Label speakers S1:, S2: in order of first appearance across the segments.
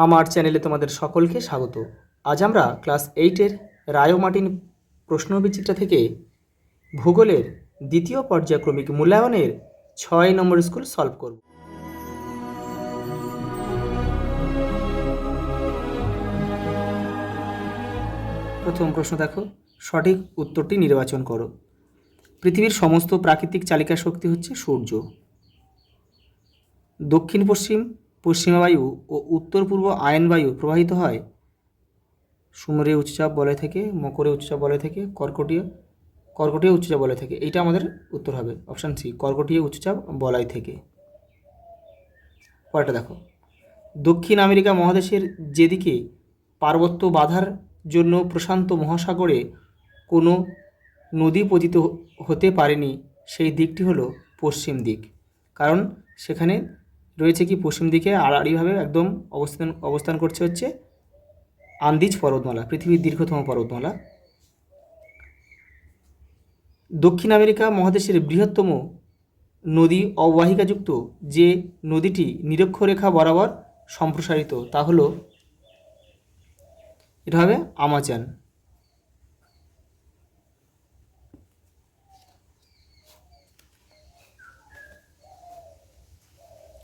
S1: আমার চ্যানেলে তোমাদের সকলকে স্বাগত। আজ আমরা ক্লাস 8-এর রায় ও মার্টিন প্রশ্নবিচিত্রা থেকে ভূগোলের দ্বিতীয় পর্যায়ক্রমিক মূল্যায়নের 6 নম্বর স্কুল সলভ করব। প্রথম প্রশ্ন দেখো, সঠিক উত্তরটি নির্বাচন করো। পৃথিবীর সমস্ত প্রাকৃতিক চালিকা শক্তি হচ্ছে সূর্য। দক্ষিণ পশ্চিম পশ্চিমা বায়ু ও উত্তর পূর্ব আয়ন বায়ু প্রবাহিত হয় সুমেরু উচ্চচাপ বলয় থেকে, মকরে উচ্চচাপ বলয় থেকে, কর্কটীয় উচ্চচাপ বলয় থেকে। এইটা আমাদের উত্তর হবে অপশান সি, কর্কটীয় উচ্চচাপ বলয় থেকে। পরেরটা দেখো, দক্ষিণ আমেরিকা মহাদেশের যেদিকে পার্বত্য বাধার জন্য প্রশান্ত মহাসাগরে কোনো নদী পতিত হতে পারেনি সেই দিকটি হলো পশ্চিম দিক। কারণ সেখানে রয়েছে কি, পশ্চিম দিকে আড়াআড়িভাবে একদম অবস্থান করছে হচ্ছে আন্দিজ পর্বতমালা, পৃথিবীর দীর্ঘতম পর্বতমালা। দক্ষিণ আমেরিকা মহাদেশের বৃহত্তম নদী অববাহিকাযুক্ত যে নদীটি নিরক্ষরেখা বরাবর সম্প্রসারিত তা হলো, এটা হবে আমাজন।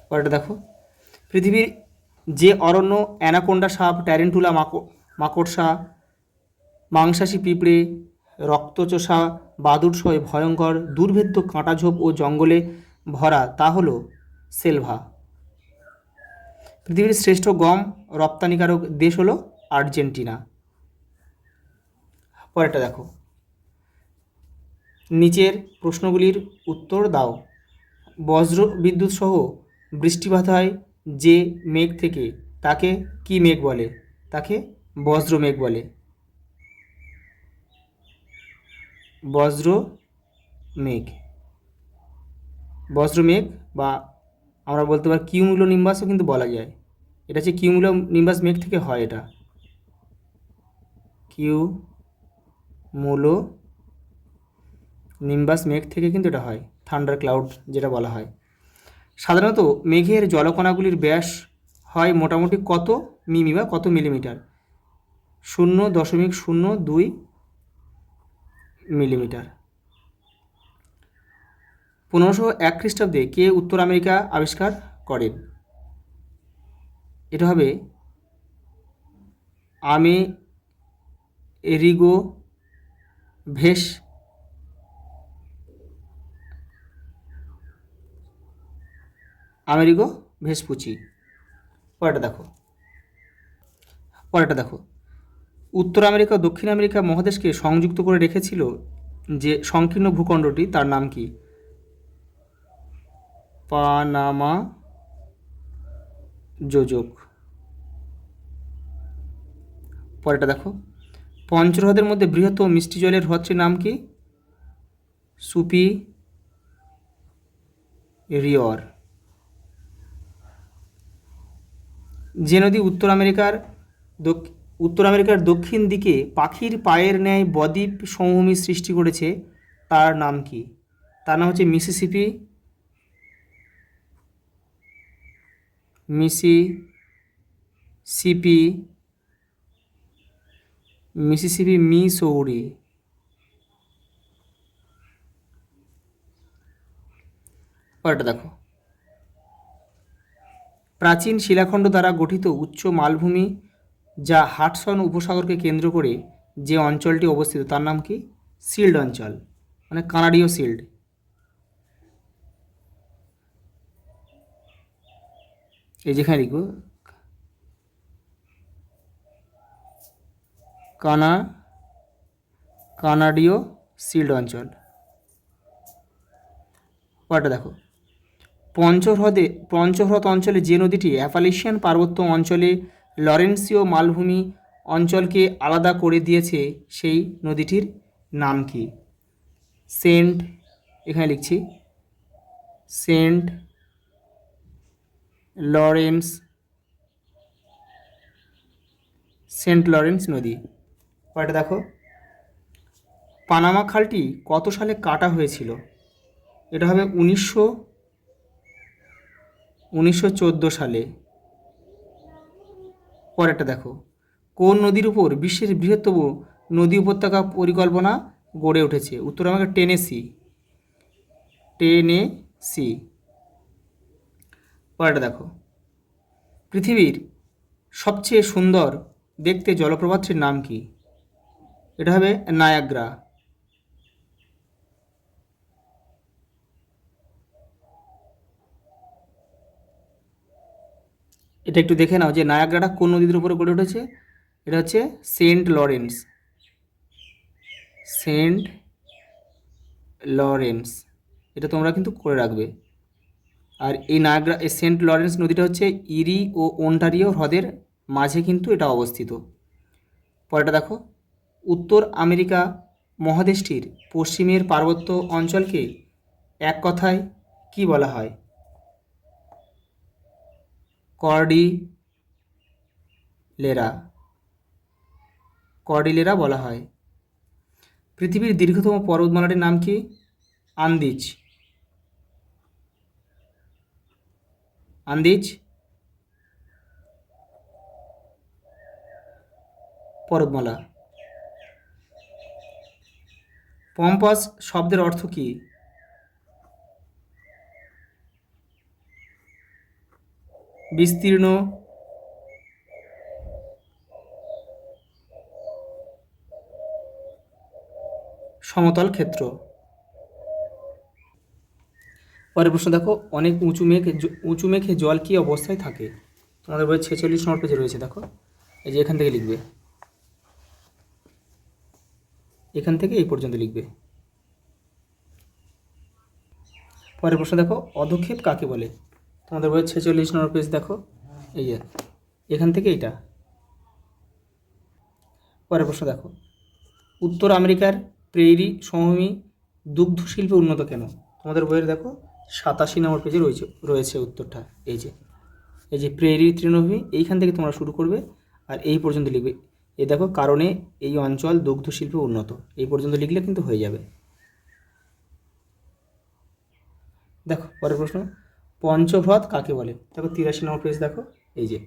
S1: পরেরটা দেখো, পৃথিবীর যে অরণ্য অ্যানাকোন্ডা সাপ, ট্যারেন্টুলা মাকড়সা, মাংসাশী পিঁপড়ে, রক্তচোষা বাদুড় সহ ভয়ঙ্কর দুর্ভেদ্য কাঁটাঝোপ ও জঙ্গলে ভরা তা হলো সেলভা। পৃথিবীর শ্রেষ্ঠ গম রপ্তানিকারক দেশ হলো আর্জেন্টিনা। পরেরটা দেখো, নিচের প্রশ্নগুলির উত্তর দাও। বজ্র বিদ্যুৎ সহ বৃষ্টিপাত হয় যে মেঘ থেকে তাকে কি মেঘ বলে? তাকে বজ্র মেঘ বলে। বজ্র মেঘ বা আমরা বলতে পারি কিউমুলো নিম্বাসও কিন্তু বলা যায়। এটা হচ্ছে কিউমুলো নিম্বাস মেঘ থেকে হয়। এটা কিউমুলো নিম্বাস মেঘ থেকে কিন্তু এটা হয়, থান্ডার ক্লাউড যেটা বলা হয়। সাধারণত মেঘের জলকণাগুলির ব্যাস হয় মোটামুটি কত মিমি বা কত মিলিমিটার? 0.02 মিলিমিটার। 1501 খ্রিস্টাব্দে কে উত্তর আমেরিকা আবিষ্কার করেন? এটা হবে আমেরিগো ভেসপুচি। পরেরটা দেখো, উত্তর আমেরিকা ও দক্ষিণ আমেরিকা মহাদেশকে সংযুক্ত করে রেখেছিল যে সংকীর্ণ ভূখণ্ডটি তার নাম কি? পানামা যোজক। পরেরটা দেখো, পঞ্চহ্রদের মধ্যে বৃহত্তম মিষ্টি জলের হ্রদটির নাম কি? সুপিরিয়র। যে নদী উত্তর আমেরিকার দক্ষিণ দিকে পাখির পায়ের ন্যায় বদ্বীপ সমভূমি সৃষ্টি করেছে তার নাম কি? তার নাম হচ্ছে মিসিসিপি মিসৌরি। পরেরটা দেখো, প্রাচীন শিলাখণ্ড দ্বারা গঠিত উচ্চ মালভূমি যা হাডসন উপসাগরকে কেন্দ্র করে যে অঞ্চলটি অবস্থিত তার নাম কি? সিল্ড অঞ্চল, মানে কানাডীয় সিল্ড। এই যেখানে লিখব কানাডীয় সিল্ড অঞ্চল। পরেরটা দেখো, পঞ্চহ্রদ অঞ্চলে যে নদীটি অ্যাপালেশিয়ান পার্বত্য অঞ্চলে লরেন্সীয় মালভূমি অঞ্চলকে আলাদা করে দিয়েছে সেই নদীটির নাম কি? এখানে লিখছি সেন্ট লরেন্স নদী। পরেরটা দেখো, পানামা খালটি কত সালে কাটা হয়েছিল? এটা হবে 1914 সালে। পরেরটা দেখো, কোন নদীর উপর বিশ্বের বৃহত্তম নদী উপত্যকা পরিকল্পনা গড়ে উঠেছে? উত্তর আমাকে টেনেসি। টেনেসি। পরেরটা দেখো, পৃথিবীর সবচেয়ে সুন্দর দেখতে জলপ্রপাতটির নাম কি? এটা হবে নায়াগ্রা। এটা একটু দেখে নাও যে নায়াগ্রাটা কোন নদীর উপরে গড়ে উঠেছে। এটা হচ্ছে সেন্ট লরেন্স। সেন্ট লরেন্স, এটা তোমরা কিন্তু করে রাখবে। আর এই নায়াগ্রা, এই সেন্ট লরেন্স নদীটা হচ্ছে ইরি ও ওন্টারিও হ্রদের মাঝে কিন্তু এটা অবস্থিত। পরেরটা দেখো, উত্তর আমেরিকা মহাদেশটির পশ্চিমের পার্বত্য অঞ্চলকে এক কথায় কি বলা হয়? কর্ডিলেরা। কর্ডিলেরা বলা হয়। পৃথিবীর দীর্ঘতম পর্বতমালাটির নাম কি? আন্দিজ। আন্দিজ পর্বতমালা। পম্পাস শব্দের অর্থ কি? বিস্তীর্ণ, সমতল ক্ষেত্র। পরের প্রশ্ন দেখো, অনেক উঁচু মেঘে জল কী অবস্থায় থাকে? তোমাদের বই 46 নম্বর পেজে রয়েছে, দেখো এই যে এখান থেকে লিখবে, এখান থেকে এই পর্যন্ত লিখবে। পরের প্রশ্ন দেখো, অধক্ষেপ কাকে বলে? তোমাদের বই 46 নম্বর পেজ দেখো, এই যে এখান থেকে এইটা। পরের প্রশ্ন দেখো, উত্তর আমেরিকার প্রেইরি সমভূমি দুগ্ধ শিল্পে উন্নত কেন? তোমাদের বইয়ের দেখো 87 নম্বর পেজে রয়েছে উত্তরটা। এই যে প্রেইরি তৃণভূমি, এইখান থেকে তোমরা শুরু করবে আর এই পর্যন্ত লিখবে। এই দেখো, কারণে এই অঞ্চল দুগ্ধ শিল্পে উন্নত, এই পর্যন্ত লিখলে কিন্তু হয়ে যাবে। দেখো পরের প্রশ্ন, পঞ্চহ্রদ কাকে বলে? দেখো 83 নম্বর পেজ দেখো, এই যে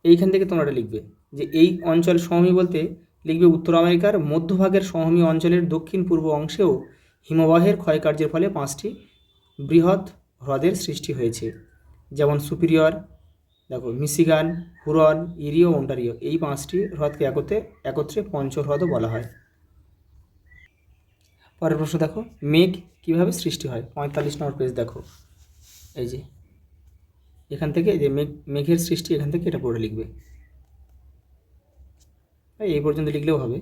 S1: এইখান থেকে তোমরা লিখবে যে এই অঞ্চল সমভূমি বলতে লিখবে উত্তর আমেরিকার মধ্যভাগের সমভূমি অঞ্চলের দক্ষিণ পূর্ব অংশেও হিমবাহের ক্ষয়কার্যের ফলে 5টি বৃহৎ হ্রদের সৃষ্টি হয়েছে, যেমন সুপিরিয়র, দেখো মিশিগান, হুরন, ইরি ও ওন্টারিও। এই 5টি হ্রদকে একত্রে পঞ্চহ্রদও বলা হয়। পরের প্রশ্ন দেখো, মেঘ কীভাবে সৃষ্টি হয়? 45 নম্বর পেজ দেখো, এই যে এখান থেকে এই যে মেঘের সৃষ্টি, এখান থেকে এটা পড়ে লিখবে, এই পর্যন্ত লিখলেও হবে।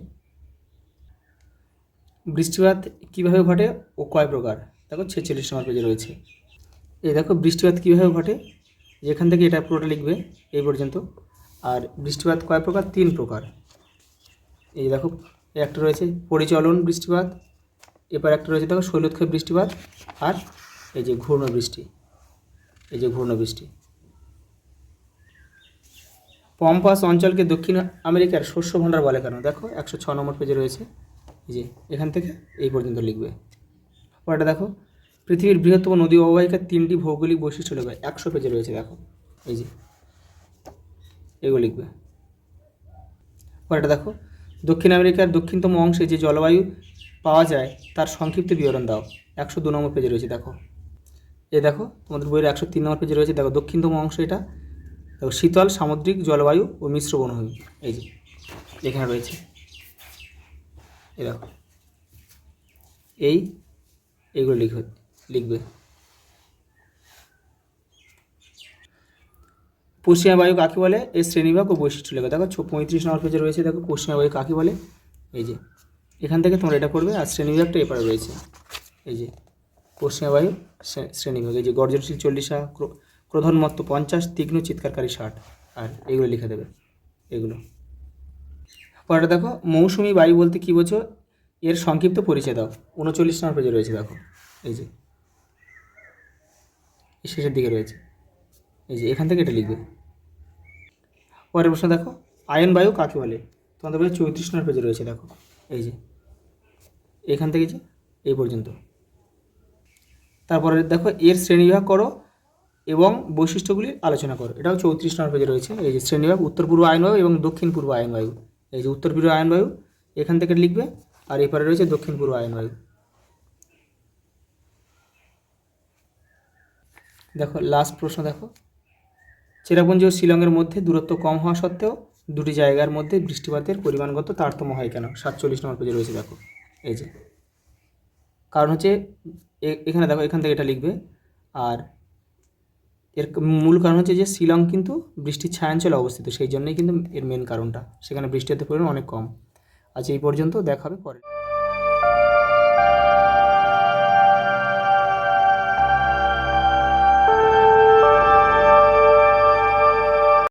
S1: বৃষ্টিপাত কীভাবে ঘটে ও কয় প্রকার? দেখো 46 নম্বর পেজে রয়েছে। এই দেখো বৃষ্টিপাত কীভাবে ঘটে, যেখান থেকে এটা পুরোটা লিখবে এই পর্যন্ত। আর বৃষ্টিপাত কয় প্রকার? 3 প্রকার। এই দেখো একটা রয়েছে পরিচলন বৃষ্টিপাত, এরপর একটা রয়েছে দেখো শৈলোৎক্ষেপ বৃষ্টিপাত, আর এই যে ঘূর্ণ বৃষ্টি। এই যে ঘূর্ণ বৃষ্টি। পম্পাস অঞ্চলকে দক্ষিণ আমেরিকার শস্য ভাণ্ডার বলে কেন? দেখো 106 নম্বর পেজে রয়েছে, এই যে এখান থেকে এই পর্যন্ত লিখবে। পরেরটা দেখো, পৃথিবীর বৃহত্তম নদী অববাহিকার 3টি ভৌগোলিক বৈশিষ্ট্য লিখবে, 100 পেজে রয়েছে, দেখো এই যে এগুলো লিখবে। পরেরটা দেখো, দক্ষিণ আমেরিকার দক্ষিণতম অংশে যে জলবায়ু পাওয়া যায় তার সংক্ষিপ্ত বিবরণ দাও, 102 নম্বর পেজে রয়েছে। দেখো এই দেখো তোমাদের বইয়ের 103 নম্বর পেজে রয়েছে, দেখো দক্ষিণতম অংশ এটা, দেখো শীতল সামুদ্রিক জলবায়ু ও মিশ্র বনভূমি, এই যে এখানে রয়েছে। এই দেখো এইগুলো লিখবে। পশ্চিমা বায়ু কাকে বলে? এর শ্রেণীবিভাগ ও বৈশিষ্ট্য লেখা। দেখো 35 নম্বর পেজে রয়েছে, দেখো পশ্চিমা বায়ু কাকে বলে, এই যে এখান থেকে তোমরা এটা করবে। আর শ্রেণীবিভাগটা এপারে রয়েছে, এই যে পশ্চিমা বায়ু শ্রেণীবিভাগ, এই যে গর্জনশীল 40, ক্রোধনমত্ত 50, তীক্ষ্ণ চিৎকারকারী 60, আর এগুলো লিখে দেবে এগুলো। পরেরটা দেখো, মৌসুমি বায়ু বলতে কী বোঝো? এর সংক্ষিপ্ত পরিচয় দাও, 39 নম্বর পেজে রয়েছে। দেখো এই যে শেষের দিকে রয়েছে, এই যে এখান থেকে এটা লিখবে। পরের প্রশ্ন দেখো, আয়ন বায়ু কাকে বলে? তোমাদের বলে 34 নম্বর পেজে রয়েছে, দেখো এই যে এখান থেকে যে এই পর্যন্ত। তারপরে দেখো এর শ্রেণীবিভাগ করো এবং বৈশিষ্ট্যগুলি আলোচনা করো। এটাও 34 নম্বর পেজে রয়েছে। এই যে শ্রেণীবিভাগ উত্তর পূর্ব আয়নবায়ু এবং দক্ষিণ পূর্ব আয়নবায়ু। এই যে উত্তর পূর্ব আয়নবায়ু এখান থেকে লিখবে, আর এপারে রয়েছে দক্ষিণ পূর্ব আয়নবায়ু। দেখো লাস্ট প্রশ্ন দেখো, চেরাপুঞ্জি ও শিলংয়ের মধ্যে দূরত্ব কম হওয়া সত্ত্বেও দুটি জায়গার মধ্যে বৃষ্টিপাতের পরিমাণগত তারতম্য হয় কেন? 47 নম্বর পেজে রয়েছে। দেখো এই যে কারণ হচ্ছে এখানে দেখো, এখান থেকে এটা লিখবে। আর এর মূল কারণ হচ্ছে যে শিলং কিন্তু বৃষ্টির ছায়াঞ্চলে অবস্থিত, সেই জন্যই কিন্তু এর মেন কারণটা, সেখানে বৃষ্টিপাতের পরিমাণ অনেক কম। আচ্ছা, এই পর্যন্ত, দেখা হবে পরে।